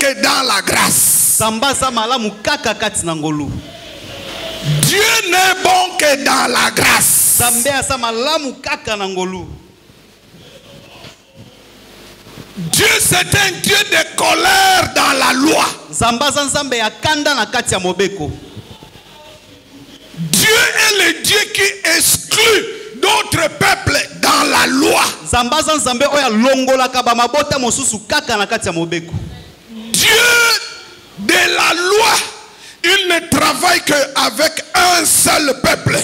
que dans la grâce. Dieu n'est bon que dans la grâce. Dieu c'est un Dieu de colère dans la loi. Dieu est le Dieu qui exclut d'autres peuples dans la loi. Dieu de la loi, il ne travaille qu'avec un seul peuple.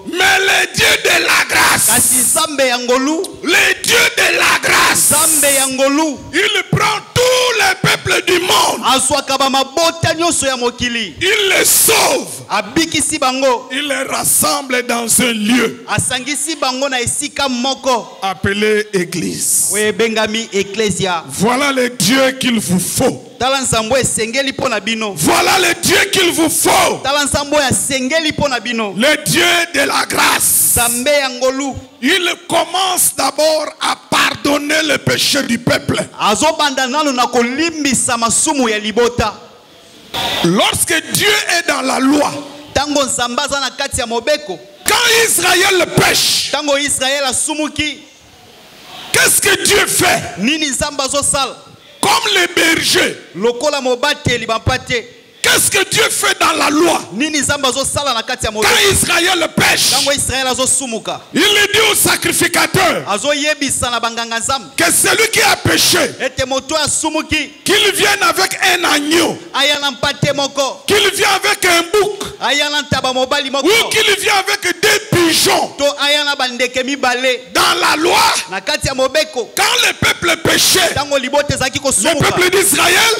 Mais le Dieu de la grâce, le Dieu de la grâce, il prend tous les peuples du monde, il les sauve, il les rassemble dans un lieu appelé Église. Voilà le Dieu qu'il vous faut. Voilà le Dieu qu'il vous faut. Le Dieu de la grâce. Il commence d'abord à pardonner le péché du peuple. Lorsque Dieu est dans la loi, quand Israël pêche, qu'est-ce que Dieu fait? Comme les bergers. Qu'est-ce que Dieu fait dans la loi? Quand Israël pêche, il dit au sacrificateur que celui qui a péché, qu'il vienne avec un agneau, qu'il vienne avec un bouc, ou qu'il vienne avec des pigeons. Dans la loi, quand le peuple péchait, le peuple d'Israël,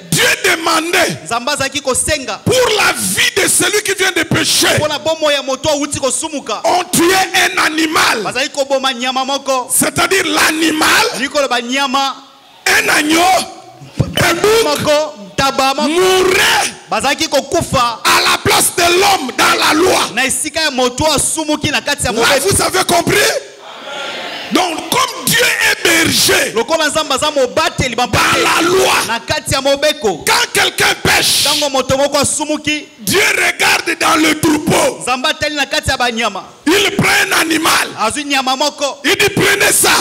Dieu demandait pour la vie de celui qui vient de pécher, on tuait un animal, c'est-à-dire l'animal, un agneau, un bouc mourait à la place de l'homme dans la loi. Là, vous avez compris? Donc, comme Dieu est berger dans la loi, quand quelqu'un pêche, Dieu regarde dans le troupeau. Il prend un animal. Il dit prenez ça.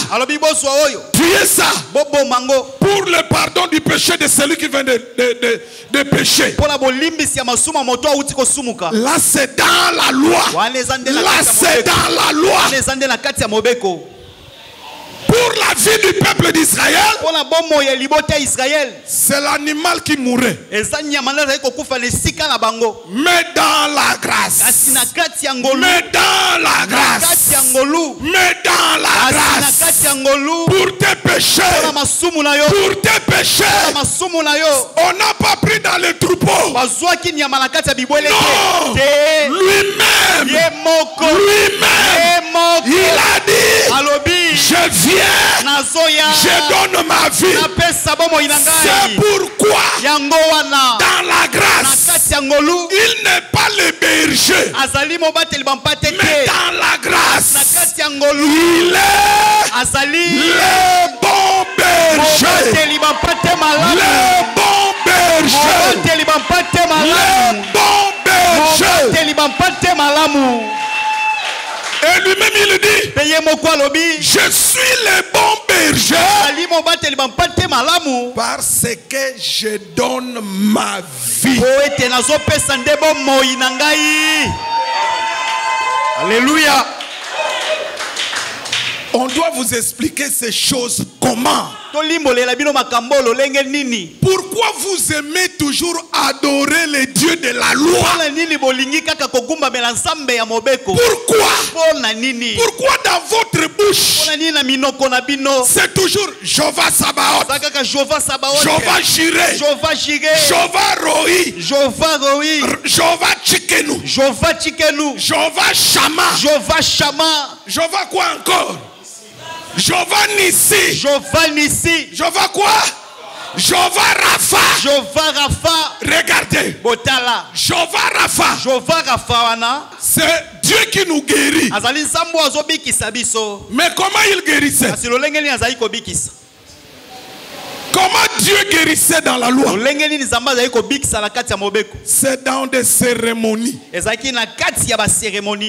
Tuez ça. Pour le pardon du péché de celui qui vient de pécher. Là c'est dans la loi. Là c'est dans la loi. Pour la vie du peuple d'Israël, c'est l'animal qui mourait. Mais dans la grâce, mais dans la grâce, mais dans la grâce, pour tes péchés, on n'a pas pris dans le troupeau. Non, lui-même, il a dit, je viens, je donne ma vie. C'est pourquoi dans la grâce, il n'est pas le berger, mais dans la grâce, il est le bon berger. Le bon berger. Le bon berger. Et lui-même il dit, je suis le bon berger parce que je donne ma vie. Alléluia. On doit vous expliquer ces choses comment. Pourquoi vous aimez toujours adorer les dieux de la loi? Pourquoi? Pourquoi dans votre bouche c'est toujours Jéhovah Sabaoth, Jéhovah Jireh, Jéhovah Roi, Jéhovah Tsidkenu, Jéhovah Shammah, Jéhovah quoi encore? Jéhovah Nissi. Jéhovah quoi? Jéhovah Rapha. Regardez. Jéhovah Rapha. C'est Dieu qui nous guérit. Mais comment il guérissait? Comment Dieu guérissait dans la loi? C'est dans des cérémonies.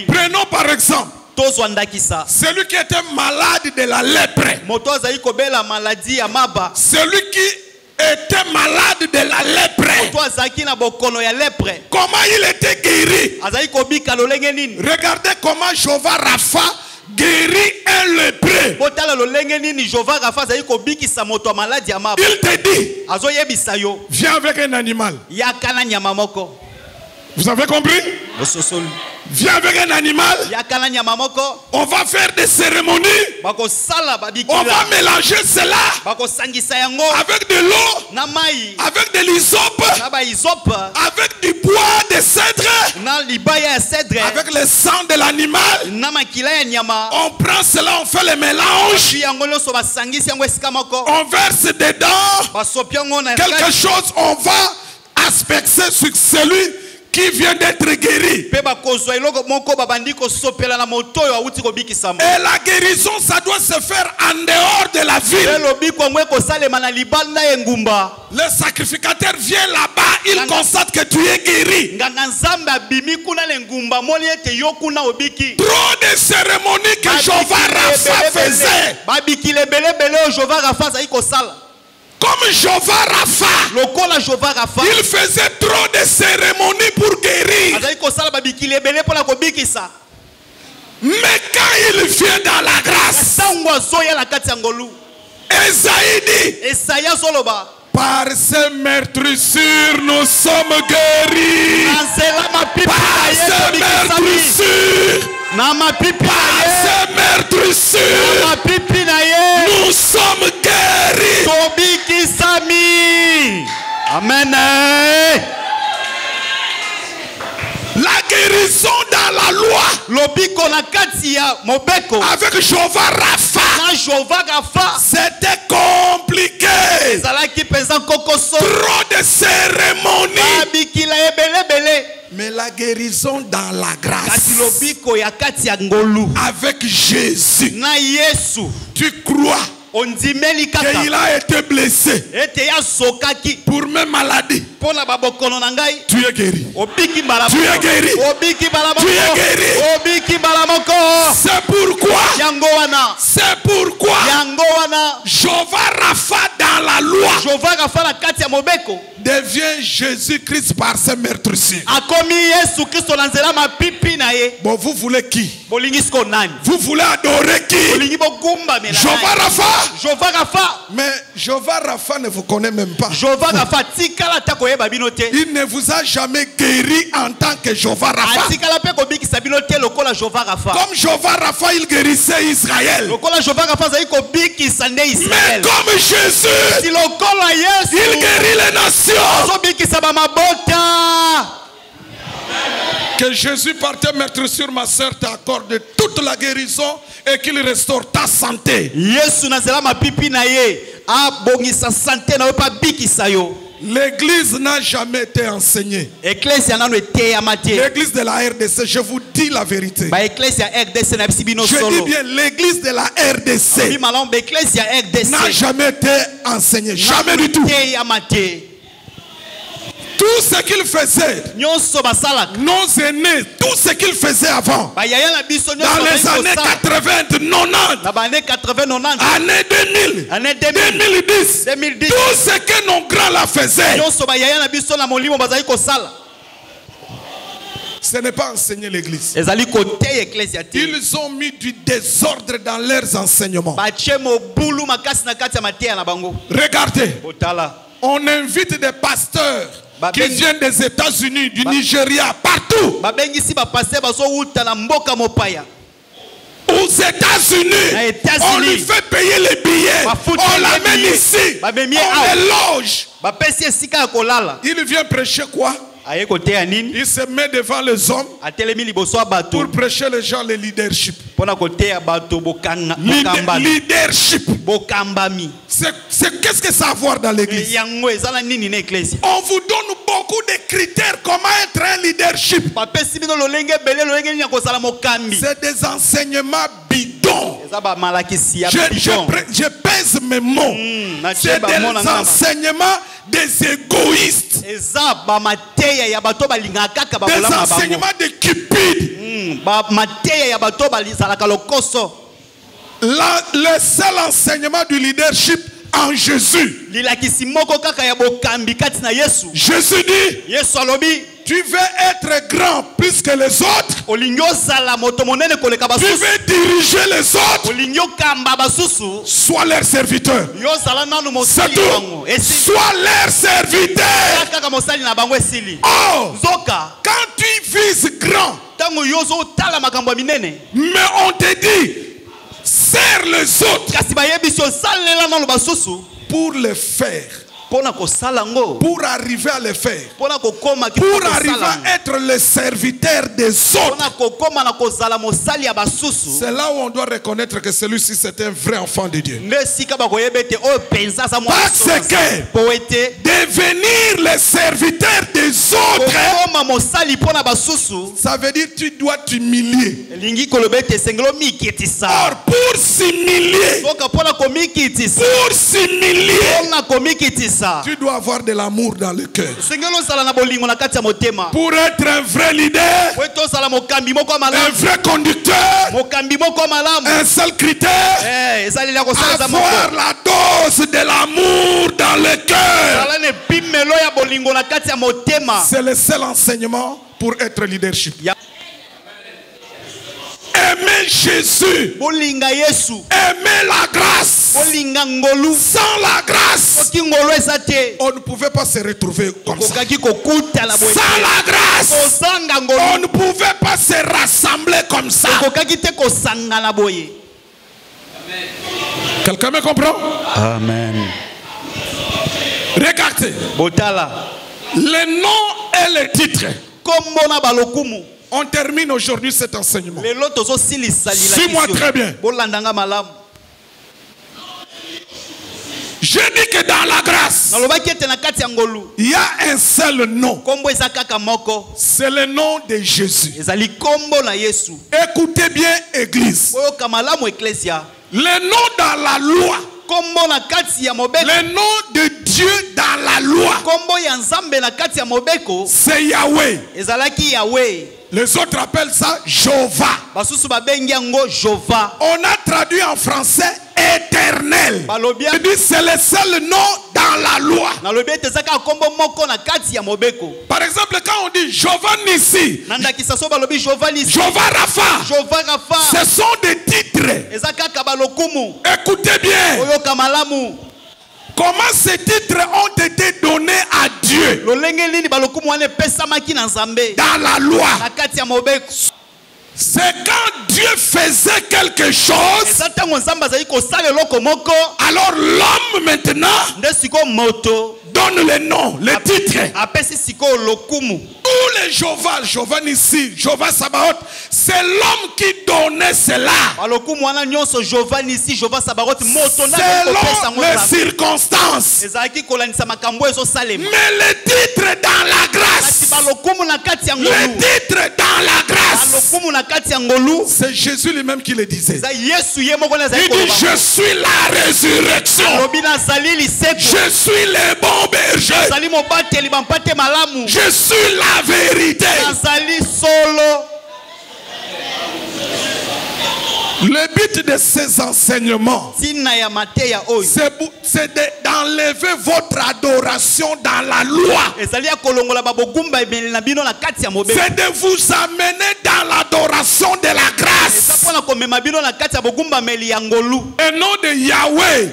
Prenons par exemple celui qui était malade de la lèpre. Celui qui était malade de la lèpre. Comment il était guéri? Regardez comment Jéhovah Rapha guérit un lépreux. Il te dit, viens avec un animal. Vous avez compris? Viens avec un animal. On va faire des cérémonies. On va mélanger cela avec de l'eau, avec de l'hysope, avec du bois de cèdre, avec le sang de l'animal. On prend cela, on fait le mélange. On verse dedans quelque chose. On va asperger sur celui qui vient d'être guéri. Et la guérison, ça doit se faire en dehors de la ville. Le sacrificateur vient là-bas, il constate que tu es guéri. Trop de cérémonies que Jéhovah Rapha faisait. Comme Jéhovah Rapha, il faisait trop de cérémonies pour guérir. Mais quand il vient dans la grâce, Esaïe dit, par ces meurtrissures nous sommes guéris. Par ces meurtrissures, nous sommes guéris. Amen. La guérison dans la loi avec Jéhovah Rapha, c'était compliqué. Trop de cérémonies. Mais la guérison dans la grâce avec Jésus, tu crois qu'il a été blessé pour mes maladies. Tu es guéri. Tu es guéri. Tu es guéri. C'est pourquoi Jéhovah Rapha dans la loi devient Jésus-Christ par ses meurtrissures. Bon, vous voulez qui? Vous voulez adorer qui? Jéhovah Rapha. Mais Jéhovah Rapha ne vous connaît même pas. Il ne vous a jamais guéri en tant que Jéhovah Rapha. Comme Jéhovah Rapha, il guérissait Israël. Mais comme Jésus, il guérit les nations. Que Jésus par tes meurtrissures, ma soeur, t'accorde toute la guérison et qu'il restaure ta santé. L'église n'a jamais été enseignée. L'église de la RDC, je vous dis la vérité. Je dis bien, l'église de la RDC n'a jamais été enseignée. Jamais du tout. Tout ce qu'ils faisaient, nos aînés, tout ce qu'ils faisaient avant, dans les années 80, 90, années 2000, 2010, tout ce que nos grands la faisaient, ce n'est pas enseigner l'église. Ils ont mis du désordre dans leurs enseignements. Regardez, on invite des pasteurs qui viennent des États-Unis, du Nigeria, partout. Aux États-Unis, on lui fait payer les billets, on l'amène ici, on le loge. Il vient prêcher quoi? Il se met devant les hommes pour prêcher les gens le leadership. Leadership. Qu'est-ce que ça a à voir dans l'église? On vous donne beaucoup de critères comment être un leadership. C'est des enseignements bidons. Je pèse mes mots. C'est des enseignements des égoïstes. Des enseignements de cupides. Le seul enseignement du leadership en Jésus. Jésus dit, tu veux être grand plus que les autres. Tu veux diriger les autres. Sois leur serviteur. C'est tout. Sois leur serviteur. Oh, quand tu vises grand, mais on te dit, sers les autres pour les faire. Pour arriver à le faire. Pour arriver à être le serviteur des autres. C'est là où on doit reconnaître que celui-ci c'est un vrai enfant de Dieu. Parce que devenir le serviteur des autres, ça veut dire que tu dois t'humilier. Or pour s'humilier, tu dois avoir de l'amour dans le cœur. Pour être un vrai leader, un vrai conducteur, un seul critère, avoir la dose de l'amour dans le cœur. C'est le seul enseignement pour être leadership. Aimer Jésus, aimer la grâce. Sans la grâce, on ne pouvait pas se retrouver comme ça. Sans la grâce, on ne pouvait pas se rassembler comme ça. Quelqu'un me comprend? Amen. Regardez. Le nom et le titre. On termine aujourd'hui cet enseignement. Suis-moi très bien. Je dis que dans la grâce, il y a un seul nom. C'est le nom de Jésus. Écoutez bien, Église. Le nom dans la loi. Le nom de Dieu dans la loi, c'est Yahweh. Les autres appellent ça Jéhovah. On a traduit en français éternel. C'est le seul nom dans la loi. Par exemple, quand on dit Jéhovah Nissi, Jéhovah Rapha, ce sont des titres. Écoutez bien. Comment ces titres ont été donnés à Dieu dans la loi? C'est quand Dieu faisait quelque chose, alors l'homme maintenant donne le nom, le titre. Tous les Jéhovah, Jéhovah Nissi, Jéhovah Sabaoth, c'est l'homme qui donnait cela. Selon les circonstances. Mais le titre dans la grâce, le titre dans la grâce, c'est Jésus lui-même qui le disait. Il dit, je suis la résurrection. Je suis le bon berger. Je suis la vérité. Le but de ces enseignements, c'est d'enlever votre adoration dans la loi. C'est de vous amener dans l'adoration de la grâce. Et non de Yahweh.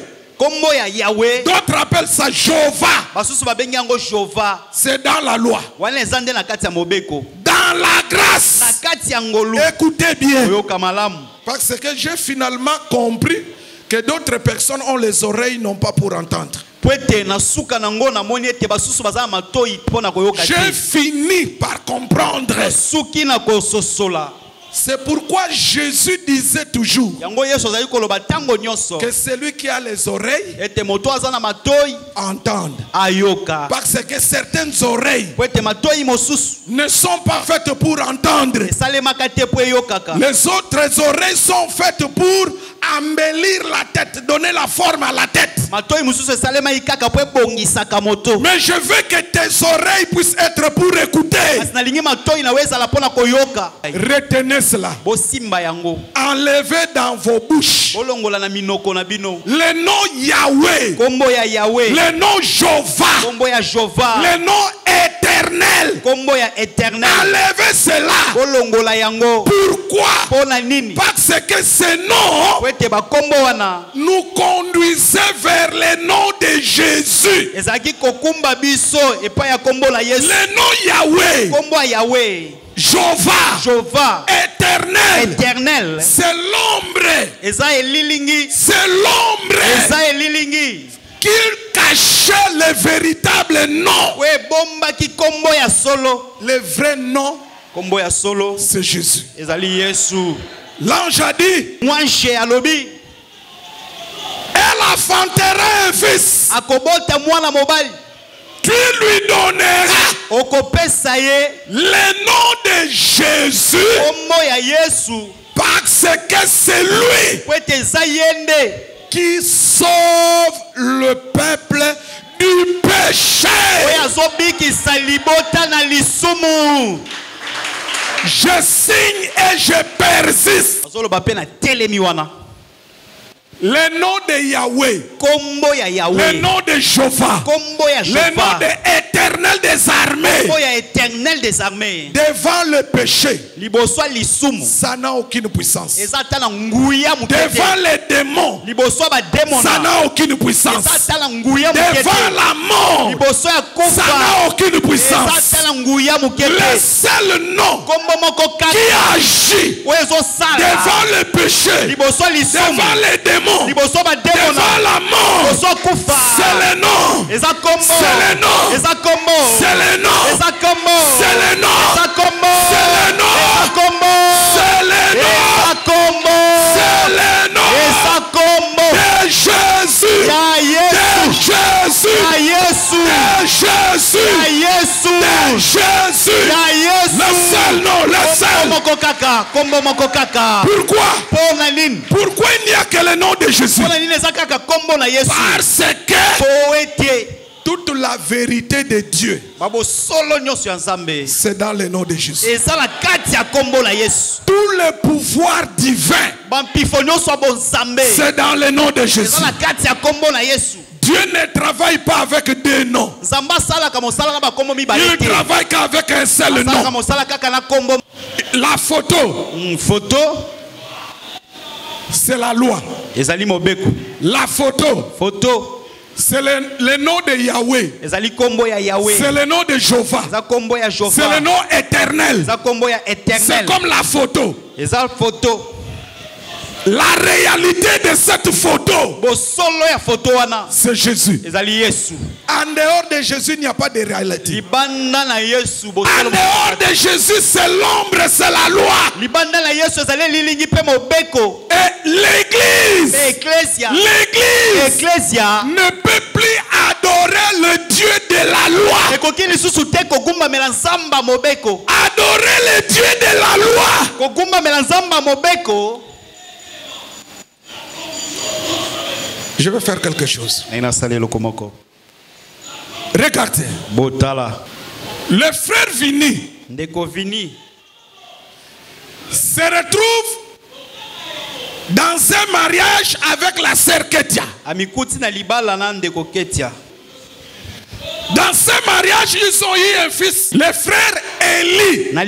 D'autres appellent ça Jéhovah. C'est dans la loi. Dans la grâce. Écoutez bien. Parce que j'ai finalement compris que d'autres personnes ont les oreilles non pas pour entendre. J'ai fini par comprendre. C'est pourquoi Jésus disait toujours que celui qui a les oreilles entende. Parce que certaines oreilles ne sont pas faites pour entendre. Les autres oreilles sont faites pour embellir la tête, donner la forme à la tête. Mais je veux que tes oreilles puissent être pour écouter. Retenez cela. Enlevez dans vos bouches le nom Yahweh, le nom Jéhovah, le nom éternel. Enlevez cela. Pourquoi? Parce que ce nom nous conduisait vers le nom de Jésus. Le nom Yahweh, Jéhovah, éternel, c'est l'ombre. C'est l'ombre qu'il cachait le véritable nom. Le vrai nom, c'est Jésus. L'ange a dit, elle enfantera un fils. Tu lui donneras le nom de Jésus, parce que c'est lui qui sauve le peuple du péché. Je signe et je persiste. Le nom de Yahweh, le nom de Jéhovah, le nom de l'éternel des armées, devant le péché, ça n'a aucune puissance. Devant les démons, ça n'a aucune puissance. Devant la mort, ça n'a aucune puissance. Le seul nom qui agit devant le péché, devant les démons, devant la mort, c'est le nom. C'est le nom. C'est le nom. C'est le nom. C'est le nom. C'est le nom. C'est le nom. De Jésus. Le seul nom. Pourquoi il n'y a que le nom de Jésus? Parce que toute la vérité de Dieu, c'est dans le nom de Jésus. Tout le pouvoir divin, c'est dans le nom de Jésus. Dieu ne travaille pas avec deux noms. Il ne travaille qu'avec un seul nom. La photo, c'est la loi. La photo, c'est le nom de Yahweh. C'est le nom de Jéhovah. C'est le nom éternel. C'est comme la photo. La réalité de cette photo, c'est Jésus. En dehors de Jésus, il n'y a pas de réalité. En dehors de Jésus, c'est l'ombre, c'est la loi. Et l'église ne peut plus adorer le Dieu de la loi. Adorer le Dieu de la loi. Je vais faire quelque chose. Regardez. Le frère Vini se retrouve dans un mariage avec la sœur Ketia. Dans ce mariage, ils ont eu un fils, le frère Eli. Dans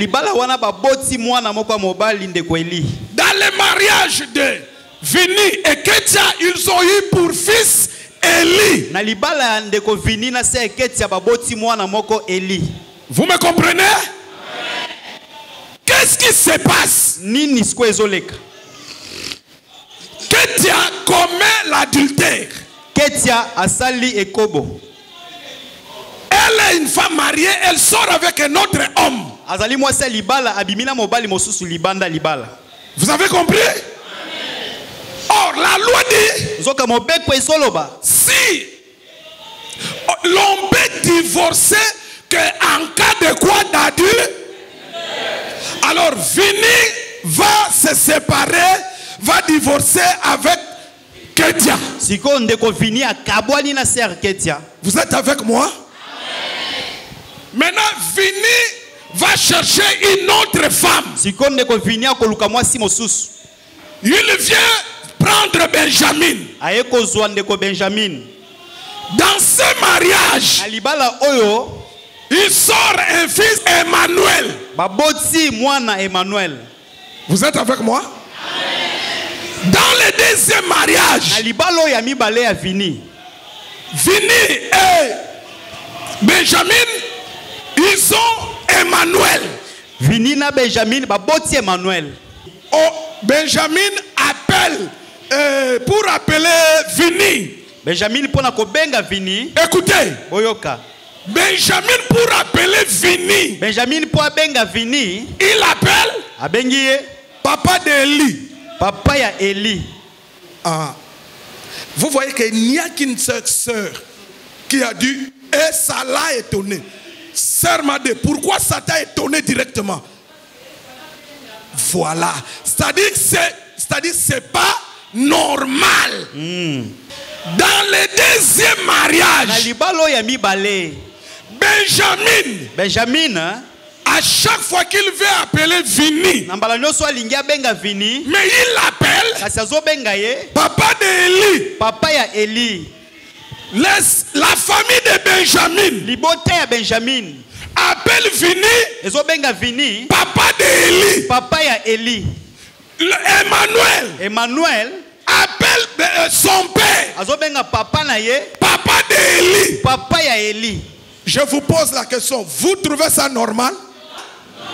le mariage de Vini et Ketia, ils ont eu pour fils Eli. Vous me comprenez? Qu'est-ce qui se passe? Ketia commet l'adultère. Elle elle est une femme mariée, elle sort avec un autre homme. Vous avez compris? Or, la loi dit, si l'homme peut divorcer qu'en cas de quoi d'adieu, alors Vini va se séparer, va divorcer avec Ketia. Vous êtes avec moi? Maintenant, Vini va chercher une autre femme. Il vient prendre Benjamin. Dans ce mariage, il sort un fils Emmanuel. Vous êtes avec moi? Dans le deuxième mariage, Vini et Benjamin, ils ont Emmanuel. Vinina Benjamin, baboti Emmanuel. Oh, Benjamin appelle pour appeler Vini. Benjamin pour na kobenga Vini. Écoutez. Boyoka. Benjamin pour appeler Vini. Benjamin pour abenga Vini. Il appelle. Abengiye. Papa d'Eli. Papa ya Eli. Ah. Vous voyez qu'il n'y a qu'une seule sœur qui a dit, et ça l'a étonné. Sœur m'a dit, pourquoi ça t'a étonné directement? Voilà. C'est-à-dire que c'est pas normal. Dans le deuxième mariage, Benjamin, hein? À chaque fois qu'il veut appeler Vini, mais il l'appelle Papa d'Eli. Papa ya Eli. La famille de Benjamin appelle Vini Papa d'Eli. Papa ya Eli. Emmanuel appelle son père Papa d'Eli. Papa ya Eli. Je vous pose la question, vous trouvez ça normal?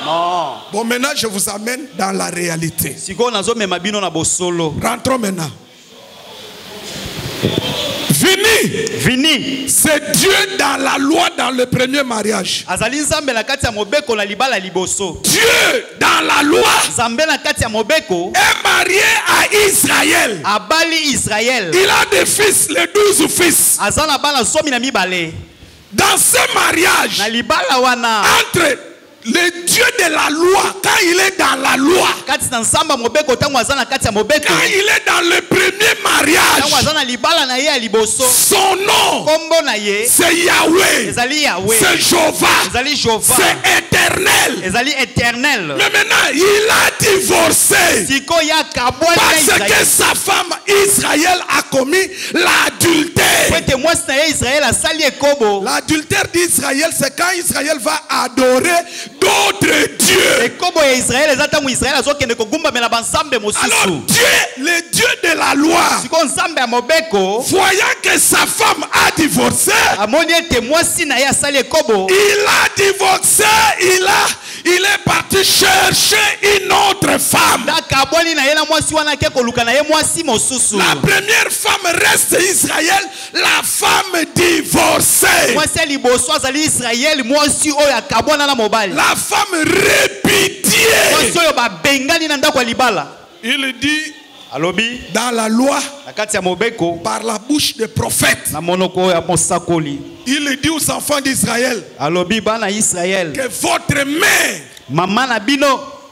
Non. Bon, maintenant je vous amène dans la réalité. Rentrons maintenant. Vini, c'est Dieu dans la loi dans le premier mariage. Dieu dans la loi est marié à Israël. Il a des fils, les 12 fils. Dans ce mariage, entre le Dieu de la loi, quand il est dans la loi, quand il est dans le premier mariage, son nom, c'est Yahweh, c'est Jéhovah, c'est éternel. Mais maintenant, il a divorcé parce que sa femme Israël a commis l'adultère. L'adultère d'Israël, c'est quand Israël va adorer d'autres dieux. Alors Dieu, le Dieu de la loi, voyant que sa femme a divorcé, il a divorcé, il est parti chercher une autre femme. La première femme reste Israël, la femme divorcée. La femme répudiée. Il dit dans la loi, par la bouche des prophètes, il dit aux enfants d'Israël que votre mère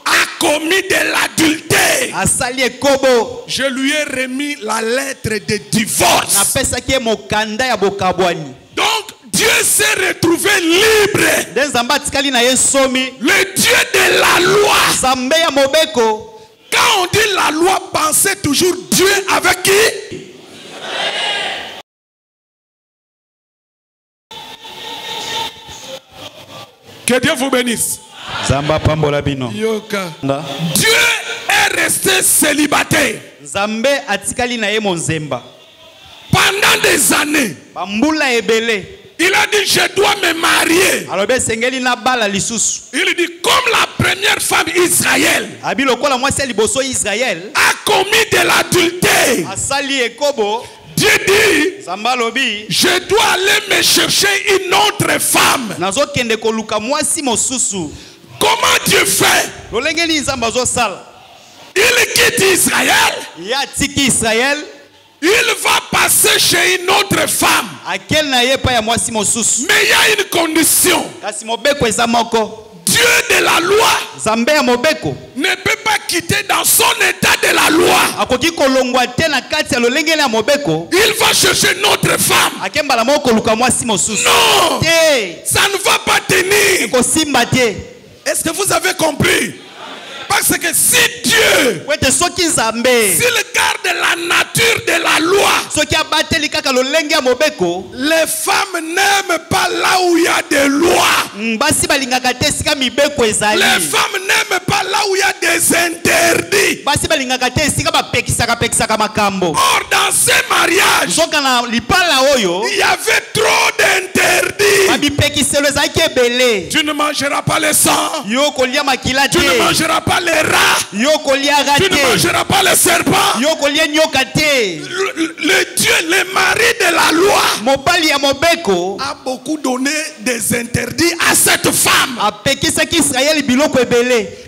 a commis de l'adultère. Je lui ai remis la lettre de divorce. Donc Dieu s'est retrouvé libre. Le Dieu de la loi. Quand on dit la loi, pensez toujours Dieu avec qui? Que Dieu vous bénisse. Dieu est resté célibataire pendant des années. Il a dit, je dois me marier. Il dit, comme la première femme Israël a commis de l'adultère, Dieu dit, je dois aller me chercher une autre femme. Comment Dieu fait? Il quitte Israël. Il va passer chez une autre femme. Mais il y a une condition. Dieu de la loi ne peut pas quitter dans son état de la loi. Il va chercher une autre femme. Non, ça ne va pas tenir. Est-ce que vous avez compris? Parce que si Dieu, s'il garde la nature de la loi, les femmes n'aiment pas là où il y a des lois. Les femmes n'aiment pas là où il y a des interdits. Or, dans ces mariages, il y avait trop d'interdits. Tu ne mangeras pas le sang. Tu ne mangeras pas les rats. Tu ne mangeras pas les serpents. Le Dieu, le mari de la loi, a beaucoup donné des interdits à cette femme.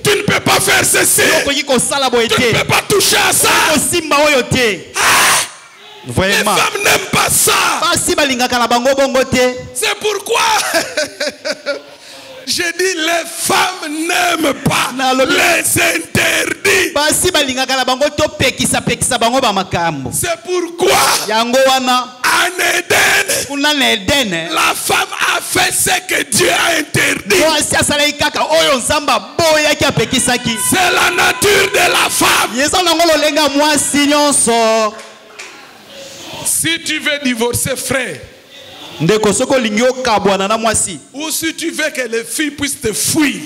Tu ne peux pas faire ceci. Tu ne peux pas toucher à ça. Les femmes n'aiment pas ça. C'est pourquoi j'ai dit les femmes n'aiment pas les interdits. C'est pourquoi en Éden, la femme a fait ce que Dieu a interdit. C'est la nature de la femme. Si tu veux divorcer, frère, ou si tu veux que les filles puissent te fuir,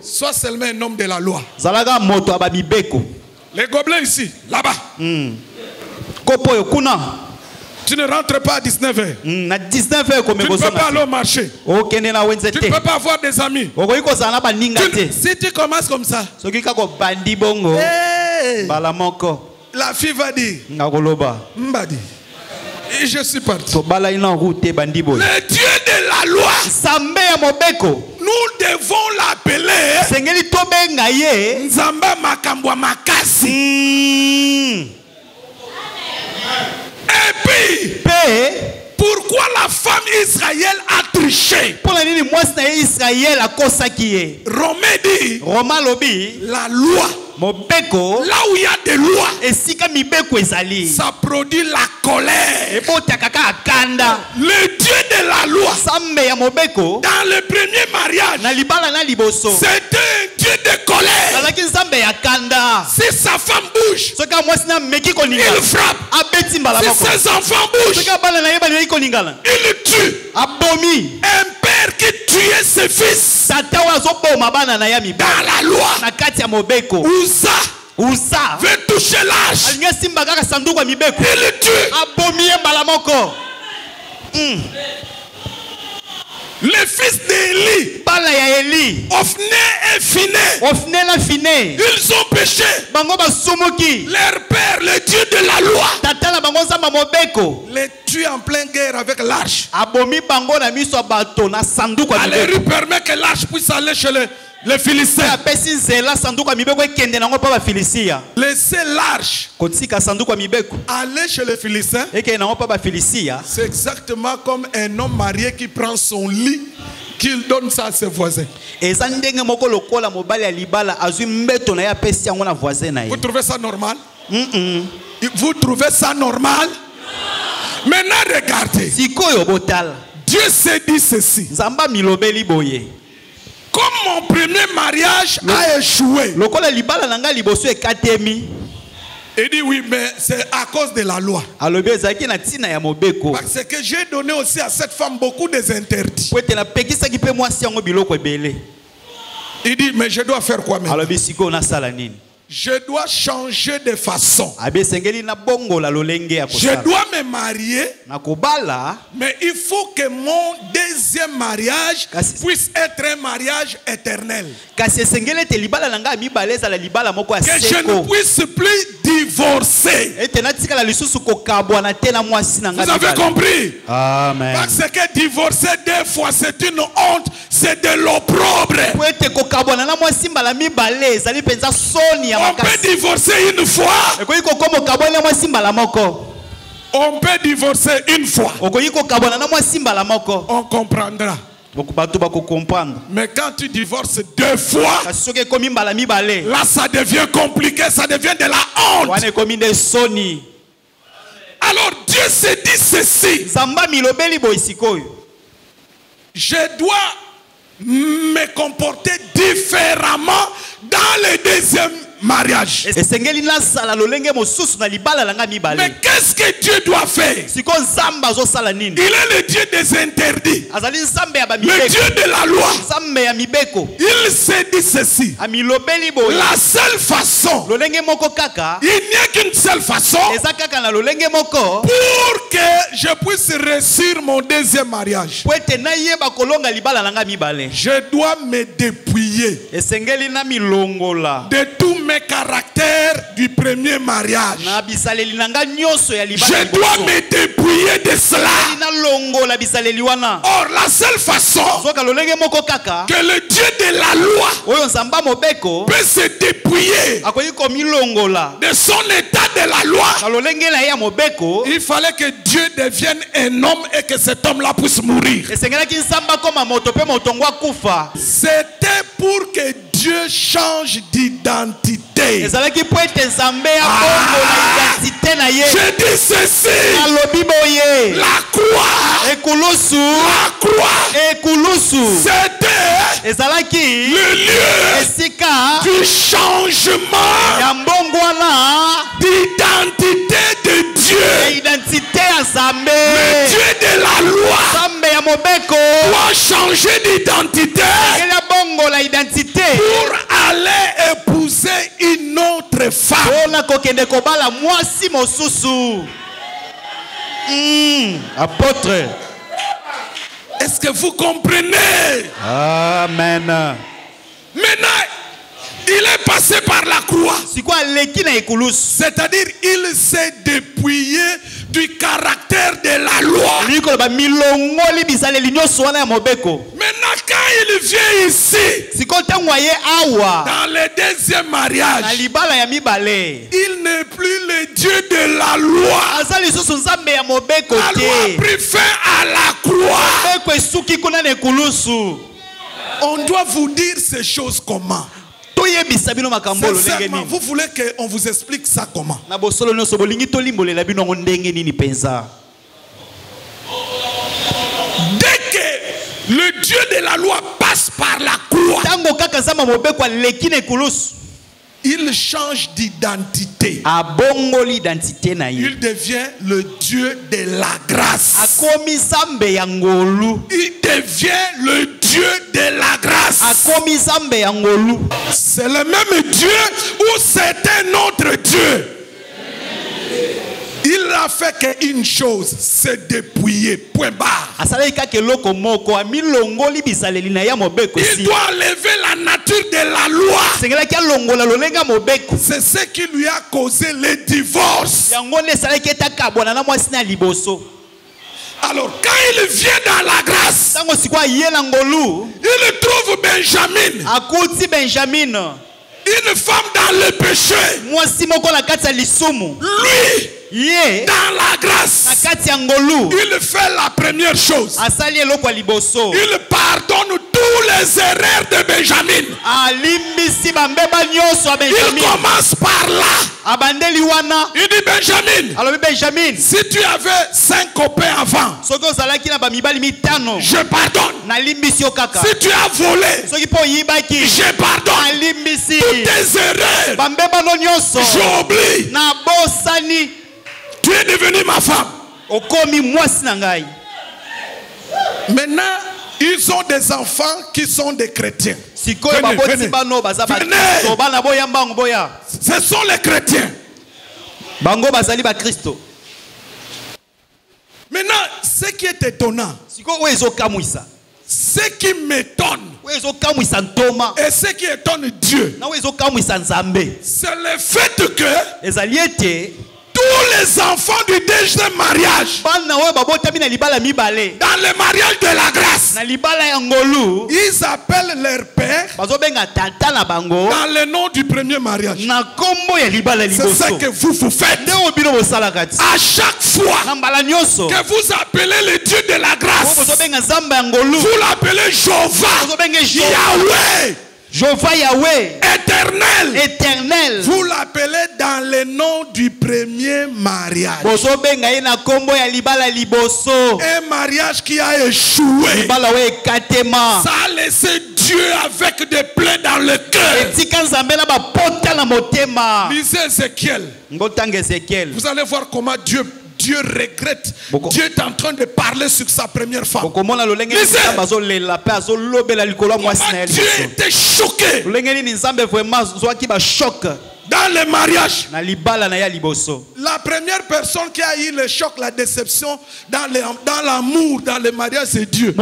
sois seulement un homme de la loi. Les gobelins ici, là-bas. Tu ne rentres pas à 19h. Tu ne peux pas aller au marché. Tu ne peux pas avoir des amis. Si tu commences comme ça, la fille va dire, Mbadi, je suis parti. Le Dieu de la loi, nous devons l'appeler Nzamba Makambwa Makasi. Et puis, pourquoi la femme Israël a triché? Romain dit, la loi, là où il y a des lois, ça produit la colère. Le Dieu de la loi, dans le premier mariage, c'était un Dieu de colère. Si sa femme bouge, il frappe. Si ses enfants bougent, il tue. Un père qui tuait ses fils dans la loi, Uza veut toucher l'âge, il tue. Les fils d'Élie, Ophné et Phiné, ils ont péché. Leur père, le Dieu de la loi, les tue en pleine guerre avec l'arche. Allez lui permettre que l'arche puisse aller chez les Philistins. Laissez l'arche aller chez les Philistins. C'est exactement comme un homme marié qui prend son lit, qu'il donne ça à ses voisins. Vous trouvez ça normal? Vous trouvez ça normal? Maintenant regardez. Dieu s'est dit ceci. Comme mon premier mariage a échoué, il dit oui, mais c'est à cause de la loi. Parce que j'ai donné aussi à cette femme beaucoup des interdits. Il dit mais je dois faire quoi maintenant? je dois changer de façon. Je dois me marier, mais il faut que mon deuxième mariage puisse être un mariage éternel. Que je ne puisse plus divorcer. Vous avez compris? Amen. Parce que divorcer deux fois, c'est une honte, c'est de l'opprobre. On peut divorcer une fois. On peut divorcer une fois. On comprendra. Mais quand tu divorces deux fois, là ça devient compliqué, ça devient de la honte. Alors Dieu se dit ceci: je dois me comporter différemment dans le deuxième mariage. Mais qu'est-ce que Dieu doit faire? Il est le Dieu des interdits, le Dieu de la loi. Il s'est dit ceci: la seule façon, il n'y a qu'une seule façon pour que je puisse réussir mon deuxième mariage. Je dois me dépouiller de tous mes caractères du premier mariage. Je dois me dépouiller de cela. Or, la seule façon que le Dieu de la loi peut se dépouiller de son état de la loi, il fallait que Dieu devienne un homme et que cet homme-là puisse mourir. C'était pour que Dieu change d'identité. Je dis ceci: la croix, c'était le lieu du changement d'identité de Dieu. Le Dieu de la loi doit changer d'identité pour aller épouser une autre femme. Apôtre. Est-ce que vous comprenez? Amen. Maintenant, il est passé par la croix. C'est-à-dire, il s'est dépouillé du caractère de la loi. Maintenant, quand il vient ici, dans le deuxième mariage, il n'est plus le Dieu de la loi. La loi a pris fin à la croix. On doit vous dire ces choses comment? Sincèrement, vous voulez qu'on vous explique ça comment? Dès que le Dieu de la loi passe par la croix, il change d'identité. Il devient le Dieu de la grâce. Il devient le Dieu de la grâce. C'est le même Dieu ou c'est un autre Dieu? Il a fait qu'une chose, c'est dépouiller. Point barre. Il doit enlever la nature de la loi. C'est ce qui lui a causé le divorce. Alors quand il vient dans la grâce, il trouve Benjamin, une femme dans le péché. Lui, dans la grâce, il fait la première chose. Il pardonne tous les erreurs de Benjamin. Il commence par là. Il dit Benjamin, si tu avais 5 copains avant, je pardonne. Si tu as volé, je pardonne. Toutes tes erreurs, j'oublie. Tu es devenu ma femme. Maintenant, ils ont des enfants qui sont des chrétiens. Venez. Ce sont les chrétiens. Maintenant, ce qui est étonnant, ce qui m'étonne, et ce qui étonne Dieu, c'est le fait que tous les enfants du deuxième mariage, dans le mariage de la grâce, ils appellent leur père dans le nom du premier mariage. C'est ce que vous faites. À chaque fois que vous appelez le Dieu de la grâce, vous l'appelez Jéhovah, Yahweh, Jéhovah Yahweh, éternel. Vous l'appelez dans le nom du premier mariage. Un mariage qui a échoué. Ça a laissé Dieu avec des plaies dans le cœur. Lisez Ézéchiel. Vous allez voir comment Dieu regrette. Dieu est en train de parler sur sa première femme. Dieu était choqué dans le mariage. La première personne qui a eu le choc, la déception dans l'amour, dans le mariage, c'est Dieu.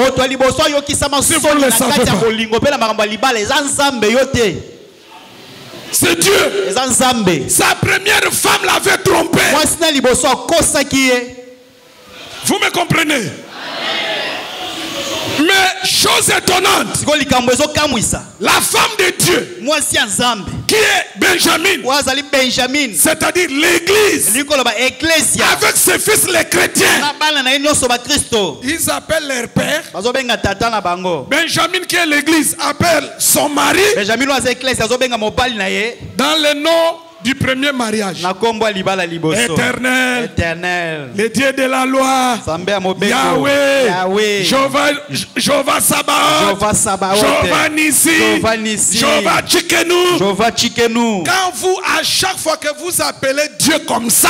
C'est Dieu. Sa première femme l'avait trompé. Vous me comprenez? Mais chose étonnante, la femme de Dieu qui est Benjamin, c'est-à-dire l'église, avec ses fils les chrétiens, ils appellent leur père. Benjamin qui est l'église appelle son mari dans le nom du premier mariage. Éternel, le Dieu de la loi, Yahweh, Jéhovah Sabaoth, Jéhovah Nissi, Jéhovah Tsidkenu. Quand vous, à chaque fois que vous appelez Dieu comme ça,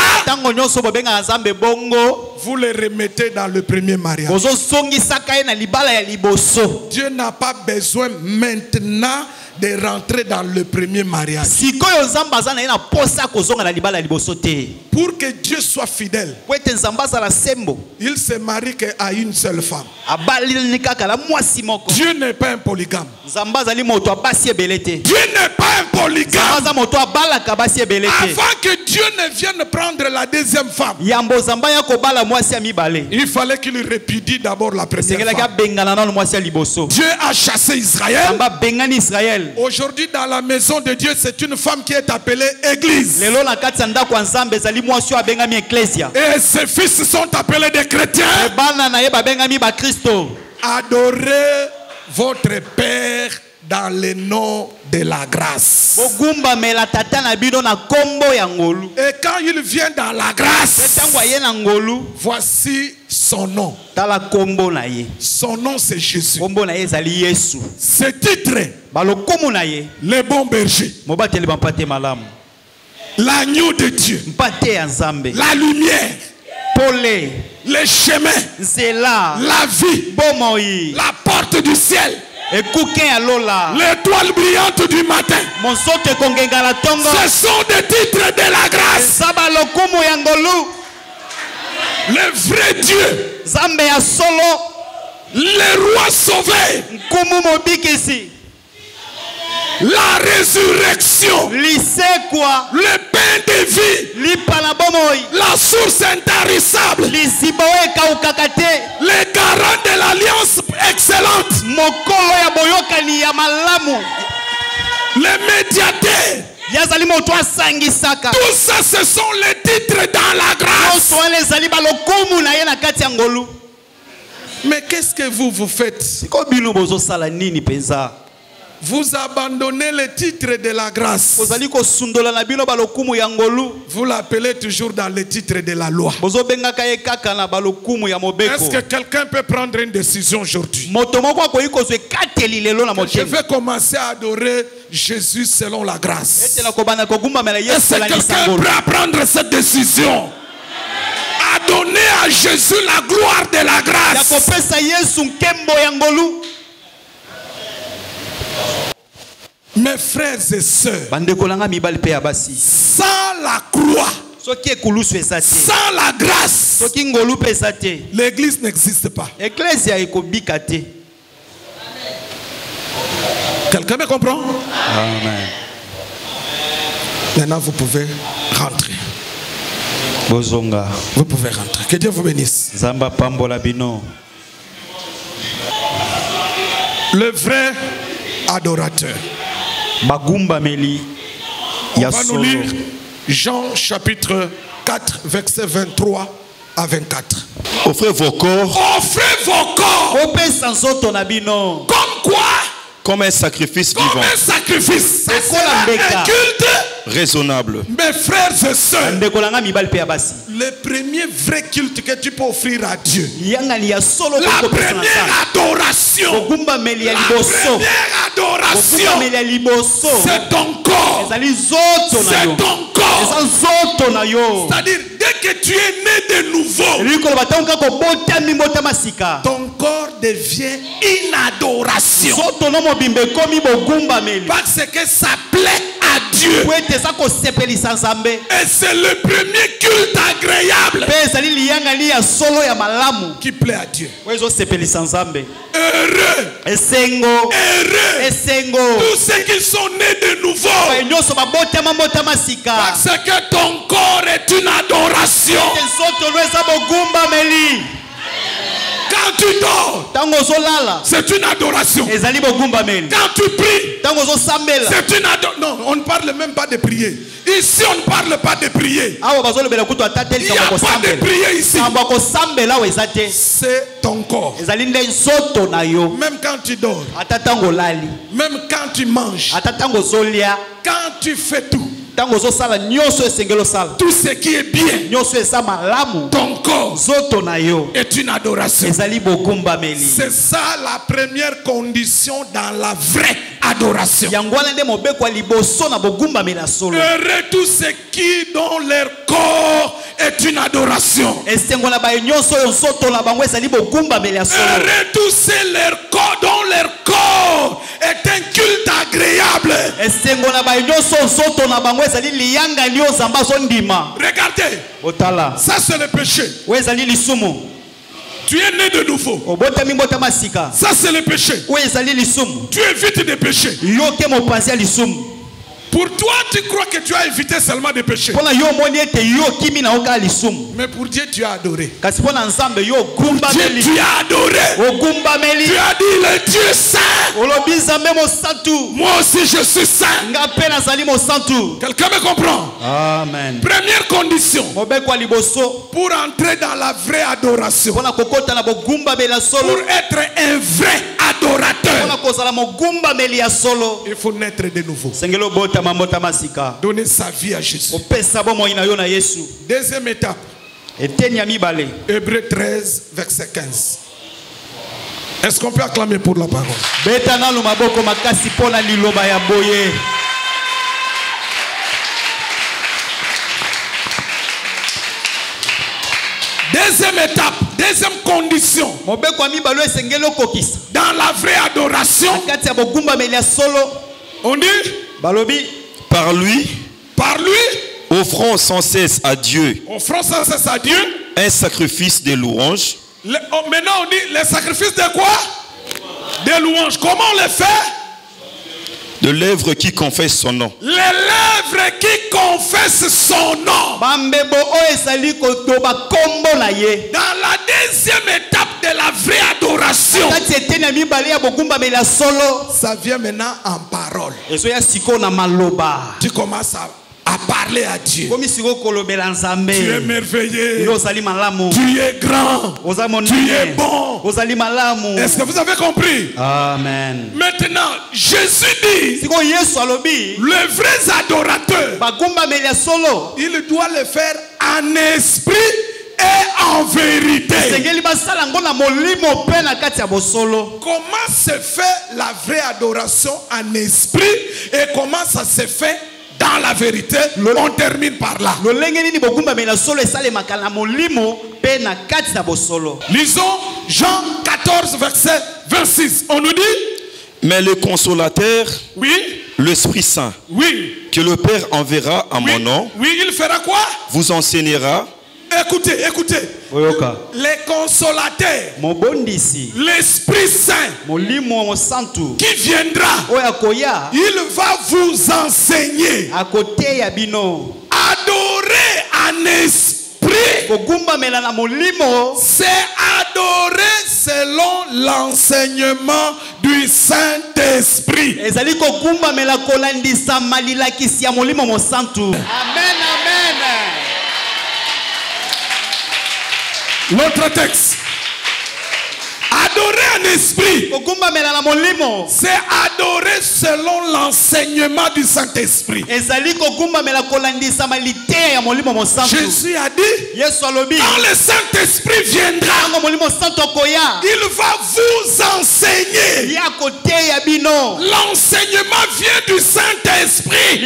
vous le remettez dans le premier mariage. Dieu n'a pas besoin maintenant de rentrer dans le premier mariage. Pour que Dieu soit fidèle, il se marie qu'à une seule femme. Dieu n'est pas un polygame. Dieu n'est pas un polygame. Avant que Dieu ne vienne prendre la deuxième femme, il fallait qu'il répudie d'abord la première femme. Dieu a chassé Israël. Aujourd'hui dans la maison de Dieu, c'est une femme qui est appelée Église. Et ses fils sont appelés des chrétiens. Adorez votre Père dans le nom de la grâce. Et quand il vient dans la grâce, voici son nom. Son nom c'est Jésus. Ce titre, le bon berger, l'agneau de Dieu, la lumière, le chemin, la vie, la porte du ciel, l'étoile brillante du matin. Ce sont des titres de la grâce. Le vrai Dieu, le roi sauvé, la résurrection, le pain de vie, la source intarissable, le garant de l'alliance excellente, le médiateur. Tout ça, ce sont les titres dans la grâce. Mais qu'est-ce que vous faites? Vous abandonnez le titre de la grâce. Vous l'appelez toujours dans le titre de la loi. Est-ce que quelqu'un peut prendre une décision aujourd'hui? Je vais commencer à adorer Jésus selon la grâce. Est-ce que quelqu'un peut prendre cette décision? À donner à Jésus la gloire de la grâce. Mes frères et sœurs, sans la croix, sans la grâce, l'église n'existe pas. Quelqu'un me comprend? Amen. Maintenant, vous pouvez rentrer. Vous pouvez rentrer. Que Dieu vous bénisse. Le vrai adorateur. On va nous lire Jean chapitre 4, verset 23 à 24. Offrez vos corps. Offrez vos corps. Comme quoi? Comme un sacrifice vivant. Comme un sacrifice. Ça sera un culte raisonnable. Mes frères et sœurs, le premier vrai culte que tu peux offrir à Dieu, la première adoration, c'est ton corps. C'est ton corps. C'est-à-dire, dès que tu es né de nouveau, ton corps devient une adoration. Parce que ça plaît à Dieu. Et c'est le premier culte agréable qui plaît à Dieu. Heureux. Tous ceux qui sont nés de nouveau. Parce que ton corps est une adoration. Quand tu dors, c'est une adoration. Quand tu pries, c'est une adoration. Non, on ne parle même pas de prier. Ici, on ne parle pas de prier. Il n'y a pas de prier ici. C'est ton corps. Même quand tu dors, même quand tu manges, quand tu fais tout, tout ce qui est bien, ton corps est une adoration. C'est ça la première condition dans la vraie adoration. Heureux tous ceux qui dans leur corps est une adoration. Heureux tous ceux leur corps dont leur corps est un culte agréable. Regardez, ça c'est le péché. Tu es né de nouveau. Ça c'est le péché. Tu évites des péchés. Pour toi, tu crois que tu as évité seulement des péchés. Mais pour Dieu, tu as adoré. Pour Dieu, tu as adoré. Tu as dit le Dieu saint. Moi aussi, je suis saint. Quelqu'un me comprend? Amen. Première condition pour entrer dans la vraie adoration. Pour être un vrai adorateur, il faut naître de nouveau. Donner sa vie à Jésus. Deuxième étape. Hébreux 13, verset 15. Est-ce qu'on peut acclamer pour la parole? Deuxième étape, deuxième condition. Dans la vraie adoration, on dit par lui, offrons sans cesse à Dieu un sacrifice de louange. Maintenant on dit le sacrifice de quoi? De louange. Comment on le fait? De lèvres qui confessent son nom. Les lèvres qui confessent son nom. Dans la deuxième étape de la vraie adoration, ça vient maintenant en parole. Tu commences à parler à Dieu. Tu es merveilleux. Tu es grand. Tu es bon. Est-ce que vous avez compris? Amen. Maintenant, Jésus dit, le vrai adorateur, il doit le faire en esprit et en vérité. Comment se fait la vraie adoration en esprit et comment ça se fait dans la vérité? On termine par là. Lisons Jean 14, verset 26. On nous dit, mais le consolateur, oui, l'Esprit Saint, oui, que le Père enverra en mon nom, oui, il fera quoi? vous enseignera. Écoutez, écoutez. Les consolateurs, l'Esprit Saint qui viendra, il va vous enseigner. Adorer en esprit, c'est adorer selon l'enseignement du Saint-Esprit. Amen, amen. L'autre texte. Adorer en esprit, c'est adorer selon l'enseignement du Saint-Esprit. Jésus a dit, quand le Saint-Esprit viendra, il va vous enseigner. L'enseignement vient du Saint-Esprit.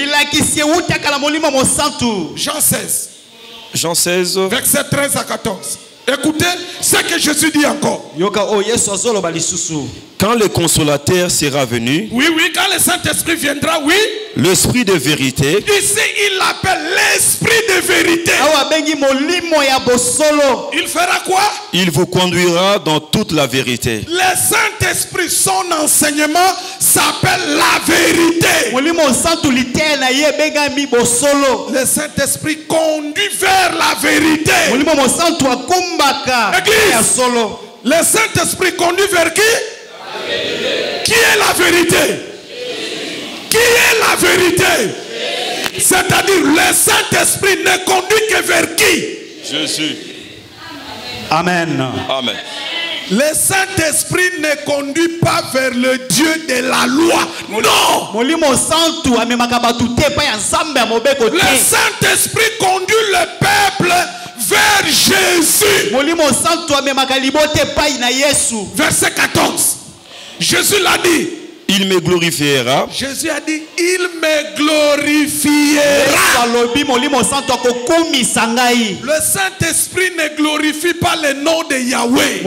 Jean 16, verset 13 à 14. Écoutez ce que Jésus dit encore. Quand le consolateur sera venu, oui, quand le Saint-Esprit viendra, oui, l'Esprit de vérité, ici il l'appelle l'Esprit de vérité. Il fera quoi? Il vous conduira dans toute la vérité. Le Saint-Esprit, son enseignement s'appelle la vérité. Le Saint-Esprit conduit vers la vérité. Église, le Saint-Esprit conduit vers qui? Qui est la vérité? Qui est la vérité? C'est-à-dire le Saint-Esprit ne conduit que vers qui? Jésus. Amen. Amen. Le Saint-Esprit ne conduit pas vers le Dieu de la loi. Non. Le Saint-Esprit conduit le peuple vers Jésus. Verset 14. Jésus l'a dit. Il me glorifiera. Jésus a dit, il me glorifiera. Le Saint-Esprit ne glorifie pas le nom de Yahweh.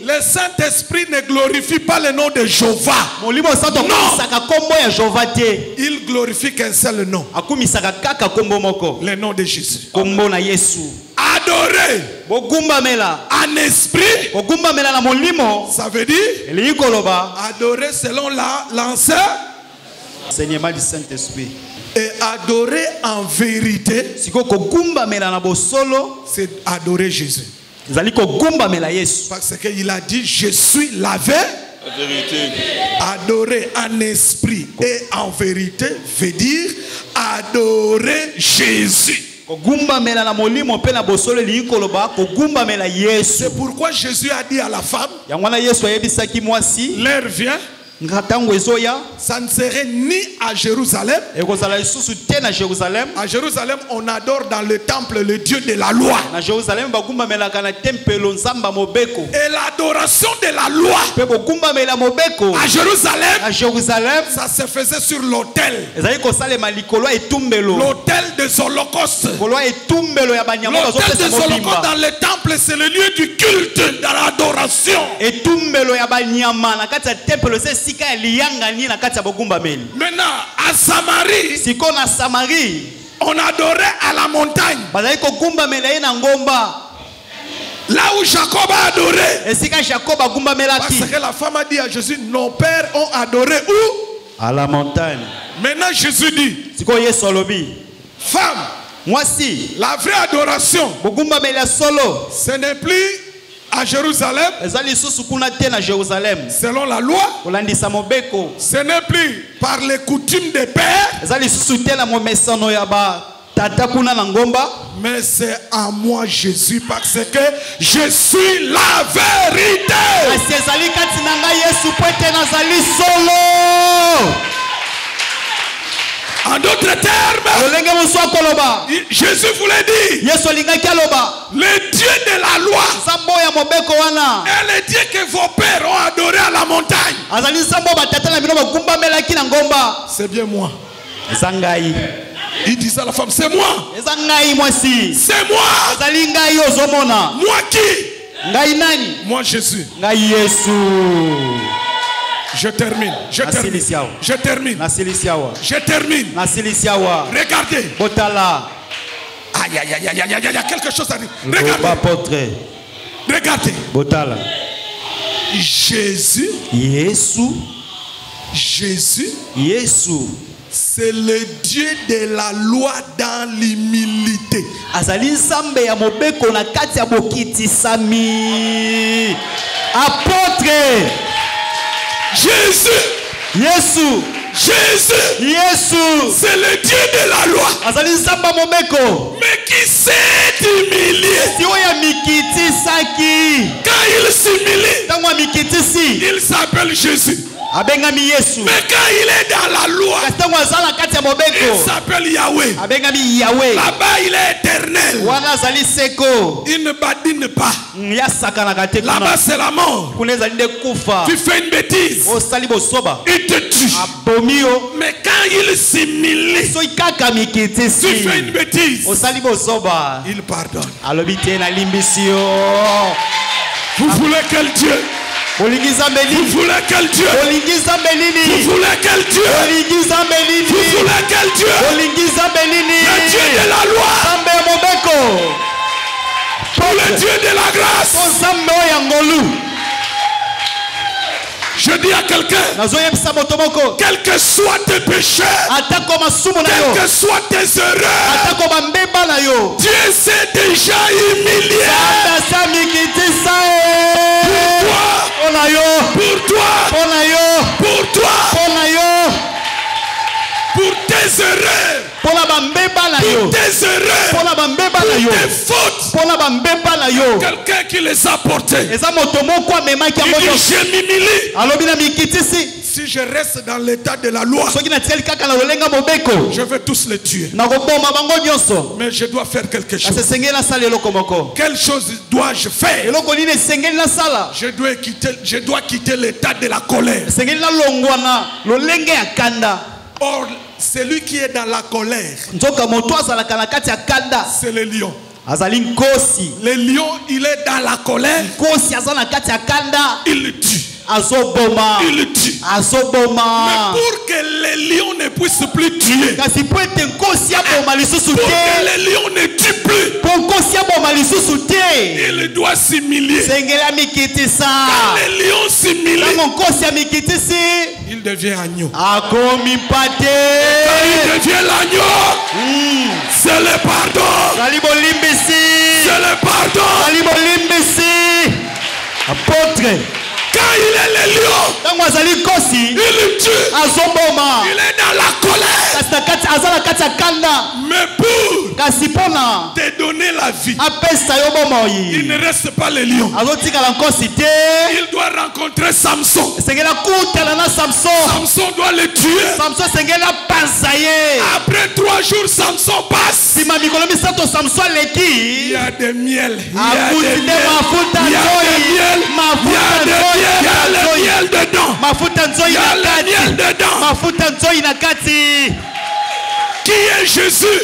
Le Saint-Esprit ne glorifie pas le nom de Jéhovah. Non. Il glorifie qu'un seul nom. Le nom de Jésus. Adorer en esprit, ça veut dire adorer selon l'enseignement du Saint-Esprit. Et adorer en vérité, c'est adorer Jésus. Parce qu'il a dit, je suis la vérité. Adorer en esprit et en vérité veut dire adorer Jésus. C'est pourquoi Jésus a dit à la femme, l'heure vient, ça ne serait ni à Jérusalem. À Jérusalem, on adore dans le temple le Dieu de la loi. Et l'adoration de la loi à Jérusalem, ça se faisait sur l'autel. L'autel des holocaustes. L'autel des holocaustes dans le temple, c'est le lieu du culte, de l'adoration. Maintenant, à Samarie, on adorait à la montagne. Là où Jacob a adoré. Parce que la femme a dit à Jésus, nos pères ont adoré où? À la montagne. Maintenant Jésus dit, femme, la vraie adoration, ce n'est plus à Jérusalem, selon la loi, ce n'est plus par les coutumes des pères, mais c'est à moi Jésus, parce que je suis la vérité. En d'autres termes, Jésus voulait dire, le Dieu de la loi est le Dieu que vos pères ont adoré à la montagne. C'est bien moi. Il disait à la femme, c'est moi. C'est moi. Moi qui? Moi Jésus. Je termine. Je termine. Je termine. Je termine. Regardez. Botala. Aïe, aïe, aïe, aïe, aïe, il y a quelque chose à dire. Regardez. Regardez. Botala. Jésus. Jésus. C'est le Dieu de la loi dans l'humilité. Azali nzambe ya mobeko na kati ya bokiti sami. Apôtre. Jésus. C'est le Dieu de la loi. Azali nzamba mobeko. Mais qui s'est humilié. Si oya mikiti saki. Quand il s'humilie, tangwa mikiti si. Il s'appelle Jésus. Abengami Yesu. Mais quand il est dans la loi, il s'appelle Yahweh. Abengami Yahweh. Là-bas il est éternel. Wana zali seko. Il ne badine pas. Là-bas c'est la mort. Tu fais une bêtise, il te tue. Mais quand il s'humilie, tu fais une bêtise, il pardonne. Vous voulez quel Dieu? Vous voulez quel Dieu? Vous voulez quel Dieu? Vous voulez quel Dieu? Le Dieu de la loi. Pour le Dieu de la grâce. Je dis à quelqu'un, quel que soient tes péchés, quel que soient tes erreurs, Dieu s'est déjà humilié. Pour toi, pour tes erreurs, pour tes erreurs, pour tes fautes, quelqu'un qui les a portés. Il dit, je m'humilie. Si je reste dans l'état de la loi, je vais tous les tuer. Mais je dois faire quelque chose. Quelle chose dois-je faire? Je dois quitter l'état de la colère. Or, celui qui est dans la colère, c'est le lion. Le lion, il est dans la colère. Il tue. Il tue. Mais pour que les lions ne puissent plus tuer, pour que les lions ne tuent plus, il doit s'humilier. Quand les lions s'humilient, il devient agneau. Quand il devient l'agneau, c'est le pardon. C'est le pardon. Apôtre. Quand il est le lion, il tue. Il est dans la colère. Mais pour te donner la vie, il ne reste pas le lion. Il doit rencontrer Samson. Samson doit le tuer. Après 3 jours, Samson passe. Il y a des miels. Il y a le miel dedans. Il y a le miel dedans. Qui est Jésus?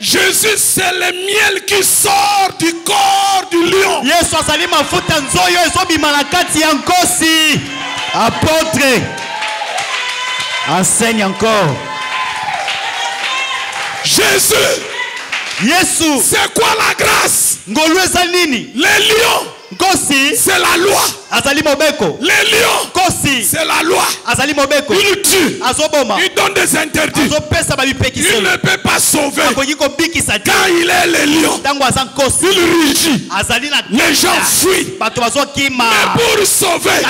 Jésus, c'est le miel qui sort du corps du lion. Apôtre, enseigne encore. Jésus, c'est quoi la grâce? Les lions, c'est la loi. Les lions, c'est la loi. Il tue. Il donne des interdits. Il ne peut pas sauver. Quand il est le lion, il rugit. Les gens fuient. Mais pour sauver, il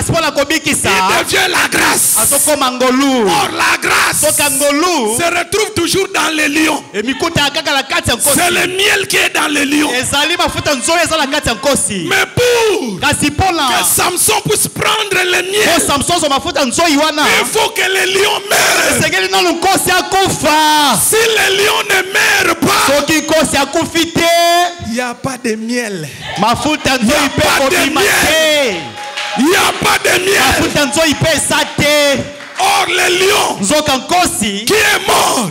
devient la grâce. Or la grâce se retrouve toujours dans les lions. C'est le miel qui est dans les lions. Mais pour que Samson puisse prendre le miel, il faut que les lions meurent. Si les lions ne meurent pas, il n'y a pas de miel. Il n'y a pas de miel. Il n'y a pas de miel. Or le lion qui est mort,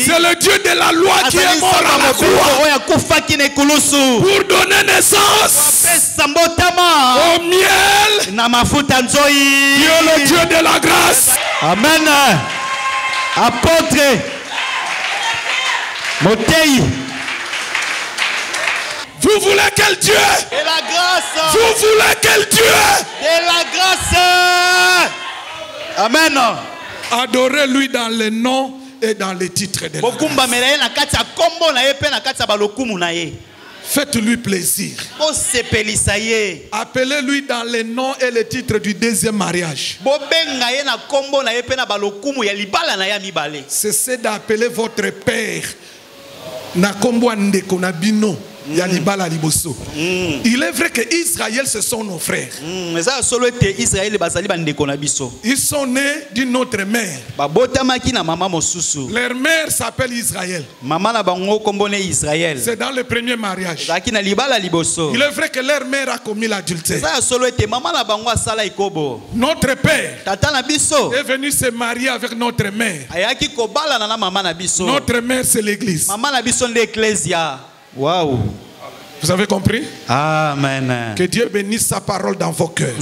c'est le Dieu de la loi qui est mort à la croix pour donner naissance au miel qui est le Dieu de la grâce. Amen. Apôtre Motei. Vous voulez quel Dieu? De la grâce. Vous voulez quel Dieu? De la grâce. Amen. Adorez-lui dans les noms et dans les titres de la grâce. Faites-lui plaisir. Appelez-lui dans les noms et les titres du deuxième mariage. Cessez d'appeler votre père Nakombo Ndeko Nabino. Il est vrai que Israël, ce sont nos frères. Ils sont nés d'une autre mère. Leur mère s'appelle Israël. C'est dans le premier mariage. Il est vrai que leur mère a commis l'adultère. Notre père est venu se marier avec notre mère. Notre mère, c'est l'église. Wow. Vous avez compris? Amen. Que Dieu bénisse sa parole dans vos cœurs.